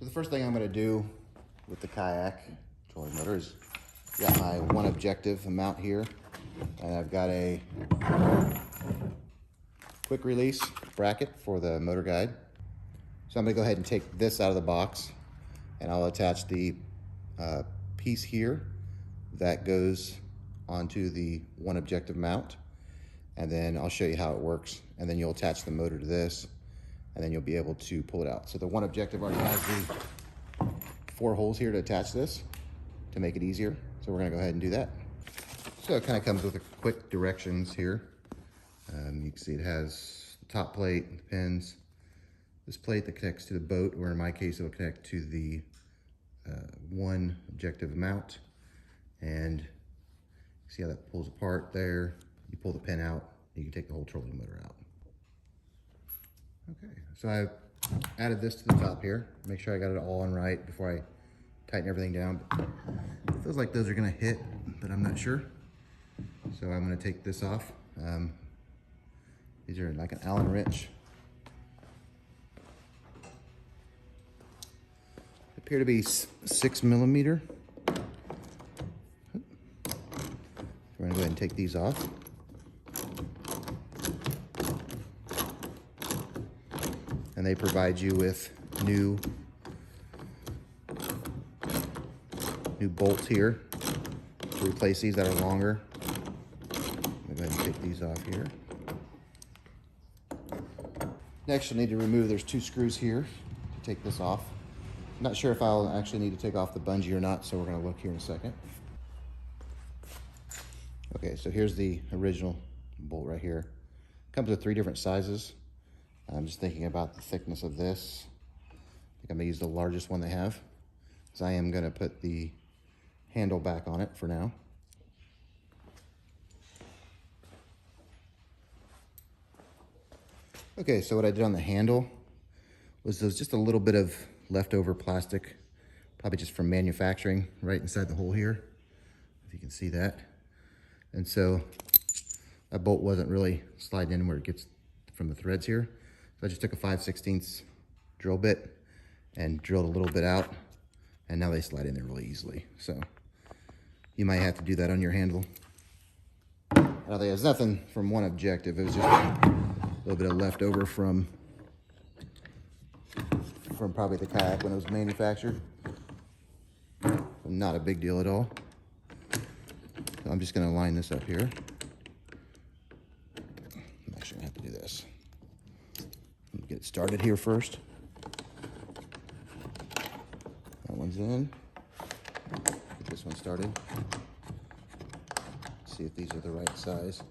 So the first thing I'm going to do with the Kayak trolling motor is got my OneObjective mount here, and I've got a quick release bracket for the Motorguide. So I'm going to go ahead and take this out of the box, and I'll attach the piece here that goes onto the OneObjective mount, and then I'll show you how it works, and then you'll attach the motor to this, and then you'll be able to pull it out. So the OneObjective already has the 4 holes here to attach this to make it easier. So we're gonna go ahead and do that. So it kind of comes with a quick directions here. You can see it has the top plate, the pins, this plate that connects to the boat, or in my case, it'll connect to the OneObjective mount. And see how that pulls apart there. You pull the pin out, you can take the whole trolling motor out. Okay, so I added this to the top here. Make sure I got it all on right before I tighten everything down. It feels like those are gonna hit, but I'm not sure. So I'm gonna take this off. These are like an Allen wrench. Appear to be 6mm. We're gonna go ahead and take these off. And they provide you with new bolts here to replace these that are longer. I'm gonna go ahead and take these off here. Next, you'll need to remove, there's 2 screws here to take this off. I'm not sure if I'll actually need to take off the bungee or not, so we're gonna look here in a second. Okay, so here's the original bolt right here. Comes with 3 different sizes. I'm just thinking about the thickness of this. I think I'm gonna use the largest one they have, because I am gonna put the handle back on it for now. Okay, so what I did on the handle was there's just a little bit of leftover plastic, probably just from manufacturing, right inside the hole here, if you can see that. And so that bolt wasn't really sliding in where it gets from the threads here. So I just took a 5/16 drill bit and drilled a little bit out, and now they slide in there really easily. So you might have to do that on your handle. Now there's nothing from OneObjective. It was just a little bit of leftover from probably the Kayak when it was manufactured. Not a big deal at all. So I'm just gonna line this up here. I'm actually gonna have to do this. Get it started here first. That one's in. Get this one started. See if these are the right size.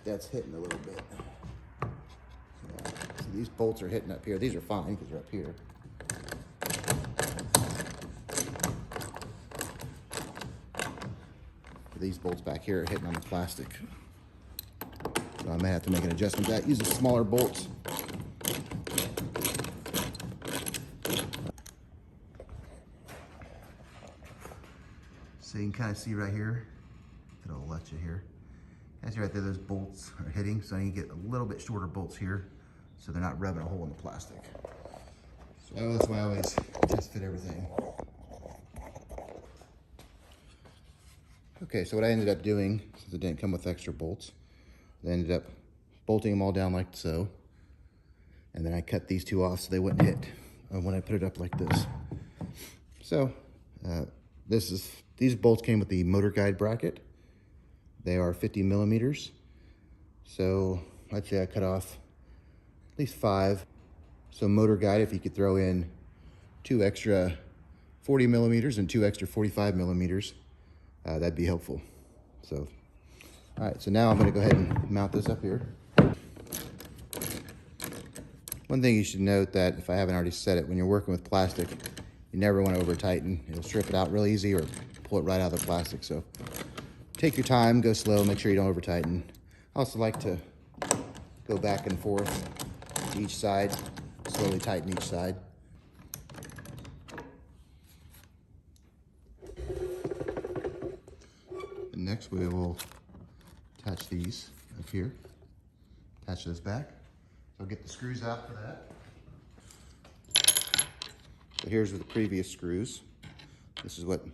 That's hitting a little bit. Yeah. So these bolts are hitting up here. These are fine because they're up here. These bolts back here are hitting on the plastic. So I may have to make an adjustment to that. Use the smaller bolts. So you can kind of see right here, it'll let you here. As you right there, those bolts are hitting, so you get a little bit shorter bolts here, so they're not rubbing a hole in the plastic. So that's why I always test fit everything. Okay, so what I ended up doing, since it didn't come with extra bolts, I ended up bolting them all down like so. And then I cut these 2 off so they wouldn't hit when I put it up like this. So these bolts came with the Motorguide bracket. They are 50mm. So I'd say I cut off at least 5. So Motorguide, if you could throw in 2 extra 40mm and 2 extra 45mm, that'd be helpful. So, all right, so now I'm gonna go ahead and mount this up here. One thing you should note that if I haven't already said it, when you're working with plastic, you never want to over tighten. It'll strip it out real easy or pull it right out of the plastic. So take your time, go slow, make sure you don't over tighten. I also like to go back and forth to each side, slowly tighten each side. And next we will attach these up here, attach this back. So get the screws out for that. So here's the previous screws. This is what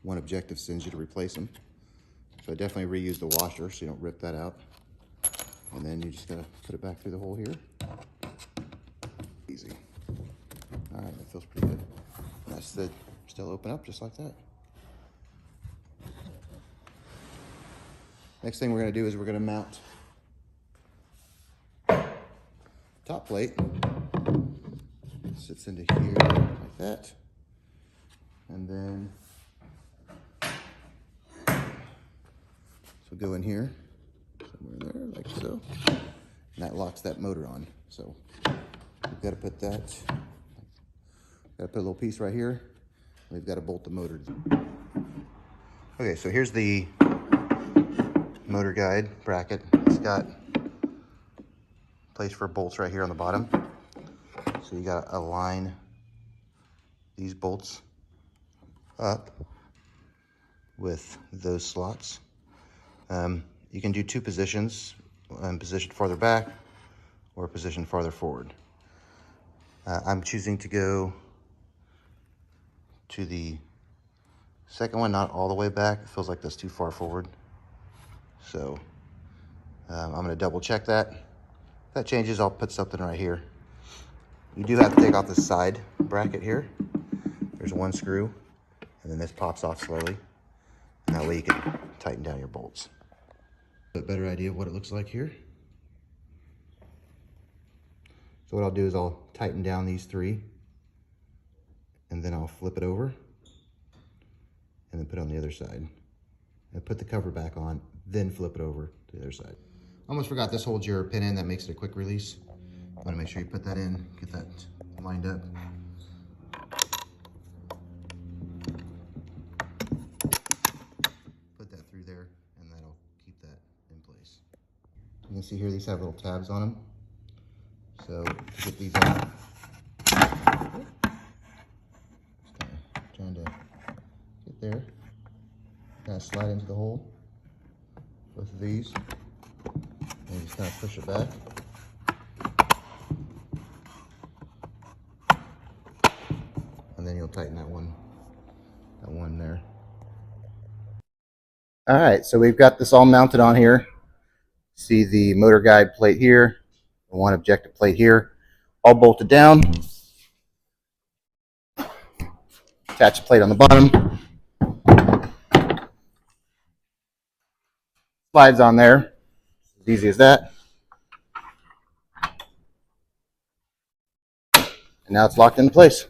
OneObjective sends you to replace them. So I definitely reuse the washer so you don't rip that out. And then you just gotta put it back through the hole here. Easy. All right, that feels pretty good. That's the still open up just like that. Next thing we're gonna do is we're gonna mount top plate. Sits into here like that. And then so go in here, somewhere in there, like so. And that locks that motor on. So we've got to put that, got to put a little piece right here. We've got to bolt the motor. Okay, so here's the motor guide bracket. It's got place for bolts right here on the bottom. So you got to align these bolts up with those slots. You can do two positions, position farther back or position farther forward. I'm choosing to go to the second one, not all the way back. It feels like that's too far forward. So I'm gonna double check that. If that changes, I'll put something right here. You do have to take off the side bracket here. There's one screw, and then this pops off slowly. And that way you can tighten down your bolts. A better idea of what it looks like here. So what I'll do is I'll tighten down these three, and then I'll flip it over, and then put it on the other side. And put the cover back on, then flip it over to the other side. Almost forgot this holds your pin in, that makes it a quick release. You wanna make sure you put that in, get that lined up. Put that through there, and that'll keep that in place. You can see here, these have little tabs on them. So to get these out, just trying to get there. Kind of slide into the hole, both of these, and just kind of push it back. And then you'll tighten that one there. All right, so we've got this all mounted on here. See the motor guide plate here, the OneObjective plate here, all bolted down. Attach the plate on the bottom. Slides on there, as easy as that. And now it's locked into place.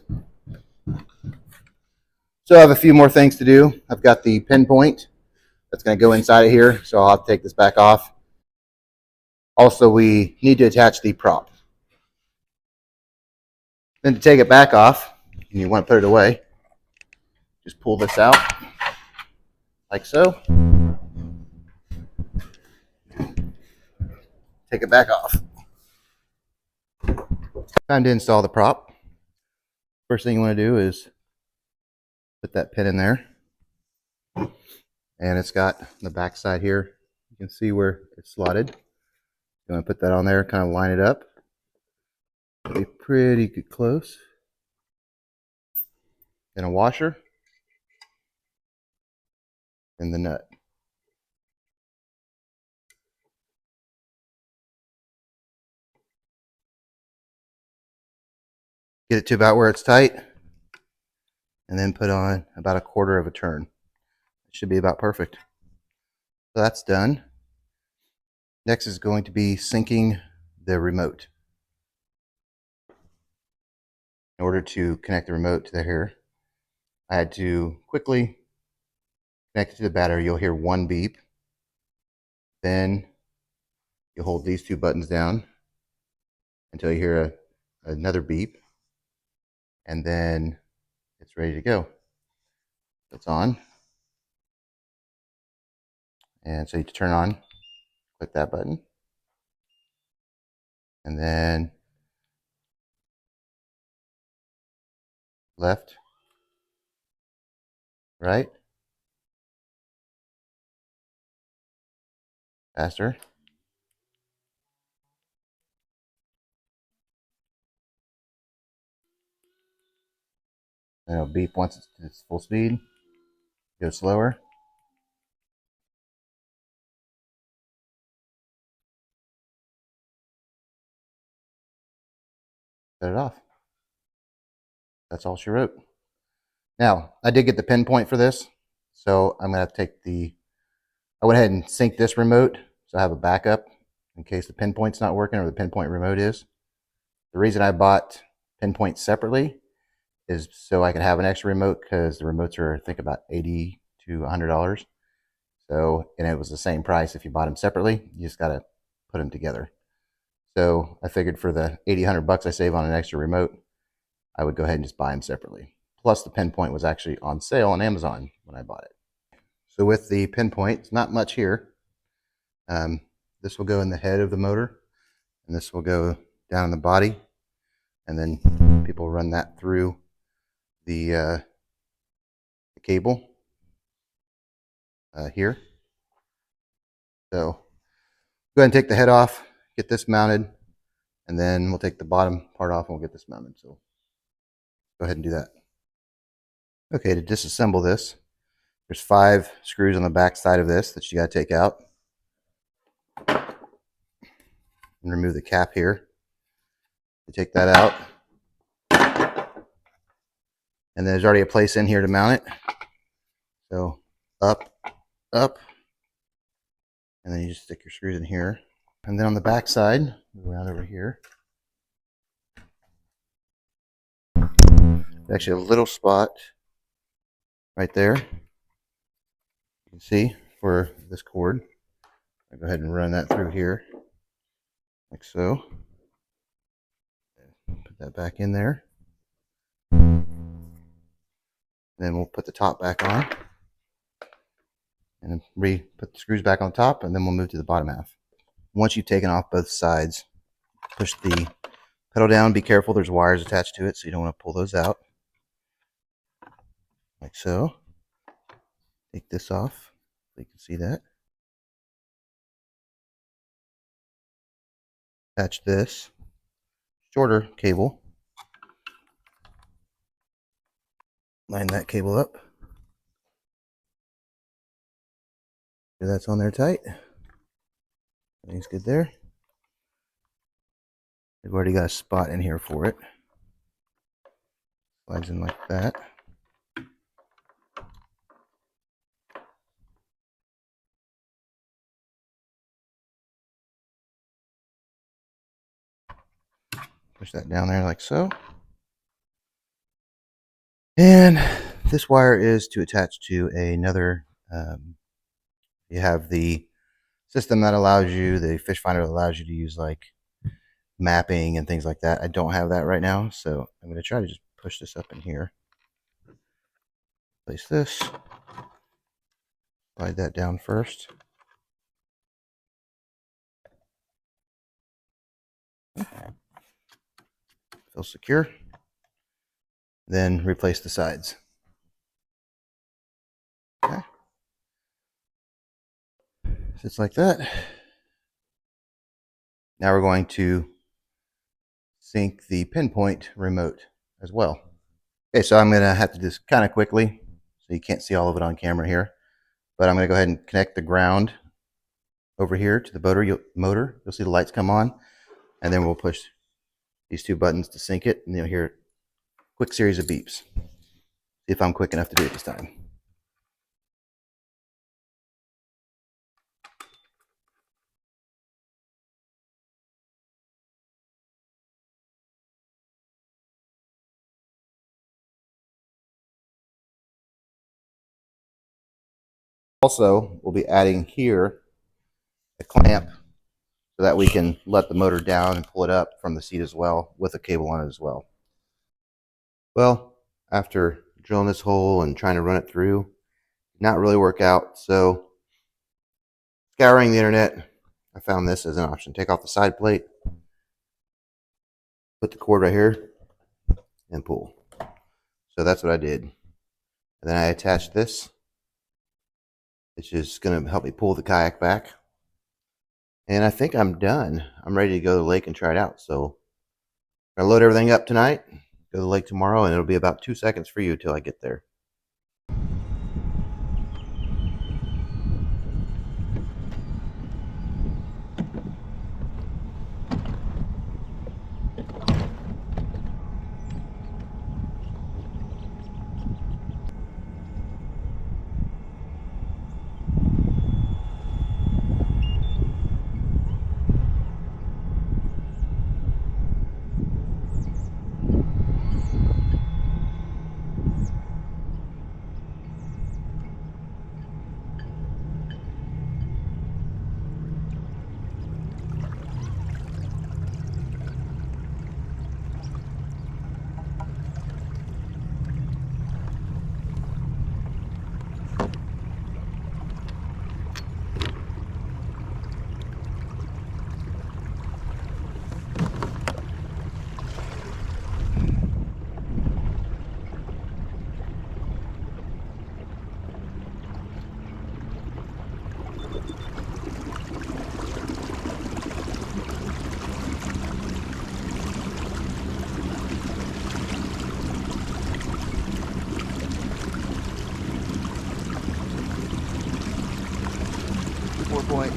So I have a few more things to do. I've got the pinpoint that's going to go inside of here, so I'll have to take this back off. Also, we need to attach the prop. Then to take it back off, and you want to put it away, just pull this out, like so. Take it back off. Time to install the prop. First thing you want to do is put that pin in there. And it's got the back side here. You can see where it's slotted. You want to put that on there, kind of line it up. It'll be pretty good close. Then a washer. And the nut. Get it to about where it's tight. And then put on about 1/4 of a turn. It should be about perfect. So that's done. Next is going to be syncing the remote. In order to connect the remote to the here, I had to quickly connect it to the battery. You'll hear one beep. Then you hold these two buttons down until you hear another beep. And then it's ready to go. It's on. And so you turn on, click that button. And then left, right, faster, Then it'll beep once it's to its full speed. Go slower. Set it off. That's all she wrote. Now, I did get the pinpoint for this, so I'm going to take I went ahead and synced this remote, so I have a backup in case the pinpoint's not working or the pinpoint remote is. The reason I bought pinpoint separately is so I could have an extra remote, because the remotes are, I think, about $80 to $100. So, and it was the same price if you bought them separately. You just got to put them together. So I figured for the $80-100 I save on an extra remote, I would go ahead and just buy them separately. Plus, the pinpoint was actually on sale on Amazon when I bought it. So with the pinpoint, it's not much here. This will go in the head of the motor, and this will go down in the body, and then people run that through the cable here. So go ahead and take the head off, get this mounted, and then we'll take the bottom part off and we'll get this mounted. So go ahead and do that. Okay, to disassemble this, there's 5 screws on the back side of this that you got to take out. And remove the cap here. You take that out. And there's already a place in here to mount it. So up, up. And then you just stick your screws in here. And then on the back side, move around over here. There's actually a little spot right there. You can see for this cord. I'll go ahead and run that through here, like so. Put that back in there. Then we'll put the top back on. And then put the screws back on top, and then we'll move to the bottom half. Once you've taken off both sides, push the pedal down. Be careful, there's wires attached to it, so you don't want to pull those out. Like so. Take this off, so you can see that. Attach this shorter cable. Line that cable up. So that's on there tight. Everything's good there. We've already got a spot in here for it. Slides in like that. Push that down there like so. And this wire is to attach to another, you have the system that allows you, the fish finder that allows you to use like mapping and things like that. I don't have that right now, so I'm going to try to just push this up in here. Place this. Slide that down first. Feel secure. Then replace the sides. Okay. Sits like that. Now we're going to sync the pinpoint remote as well. Okay, so I'm going to have to do this kind of quickly, so you can't see all of it on camera here. But I'm going to go ahead and connect the ground over here to the motor. You'll see the lights come on, and then we'll push these 2 buttons to sync it, and you'll hear a quick series of beeps. See if I'm quick enough to do it this time. Also, we'll be adding here a clamp so that we can let the motor down and pull it up from the seat as well, with a cable on it as well. Well, after drilling this hole and trying to run it through, did not really work out. So, scouring the internet, I found this as an option. Take off the side plate, put the cord right here, and pull. So that's what I did. And then I attached this. It's just going to help me pull the kayak back. And I think I'm done. I'm ready to go to the lake and try it out. So I'm going to load everything up tonight, to the lake tomorrow, and it'll be about 2 seconds for you till I get there.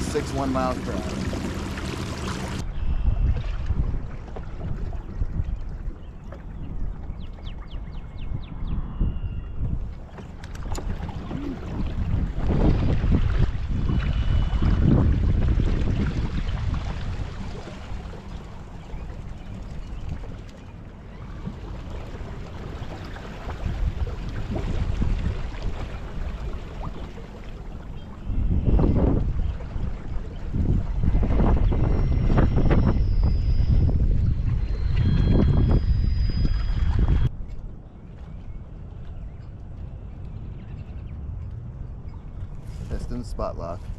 .61 miles per hour. Piston spot lock.